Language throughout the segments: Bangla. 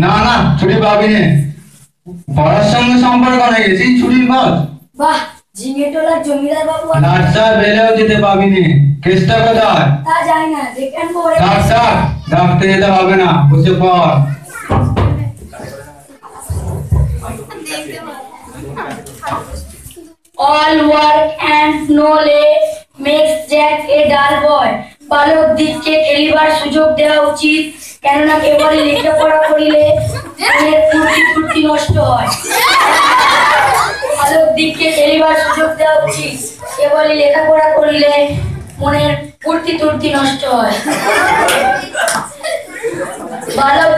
না না, ছুটি পাবি না। পড়ার সঙ্গে সম্পর্ক নেই, এই ছুটির খোঁজ। বাহ, ঝিঙেটোলার জমিদার বাবু লাটসা বেলেও যেতে পাবি না। কেসটা কোথায়? তা জানি না, দেখেন পরে ডাকতে যেতে হবে না, বসে পড়। All work and no play makes Jack a dull boy. বালক দিককে খেলিবার সুযোগ দেওয়া উচিত, কেননা কেবল লেখাপড়া করিলে মনের ফুর্তি নষ্ট হয়। বালক দিককে খেলিবার সুযোগ দেওয়া উচিত, কেবল লেখাপড়া করিলে মনের ফুর্তি নষ্ট হয়। বালক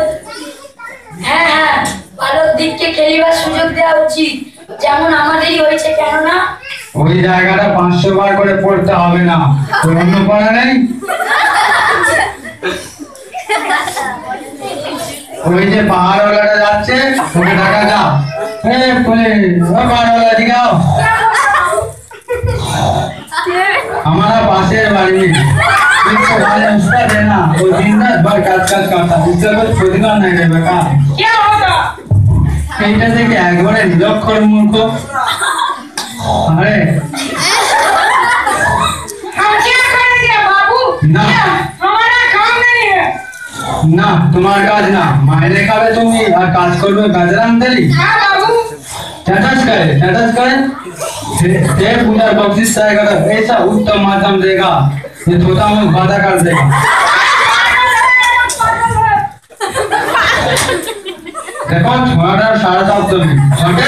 হ্যাঁ, বালক দিককে খেলিবার সুযোগ দেওয়া উচিত, যেমন আমাদেরই হয়েছে। কেননা ওই জায়গাটা 500 বার করে পড়তে হবে না। তোর অন্য পড়া নেই? ওই যে পাহাড়ওয়ালাটা যাচ্ছে, ওকে ডাকা যা। পাহাড়ওয়ালা দিকে আও। हमारा पासेर बाड़ी इसको वाले उस्ताद है ना, वो दिन रात भर काज करता, इससे कुछ प्रतिभा नहीं है बेटा। क्या होगा? এইটা থেকে একবারে নিরক্ষর মূর্খ। अरे हम क्या करेंगे बाबू? ना हमारा काम नहीं है। না, তোমার কাজ না। মাইনে খাবে তুমি আর কাজ করবে গাজরাম তেলি। हाँ बाबू। स्टेटस करे ये पूरा बख्शिश आएगा, ऐसा उत्तम माध्यम देगा, ये छोटा मुंह वादा कर देगा। देखो छोटा 7.5 छोटे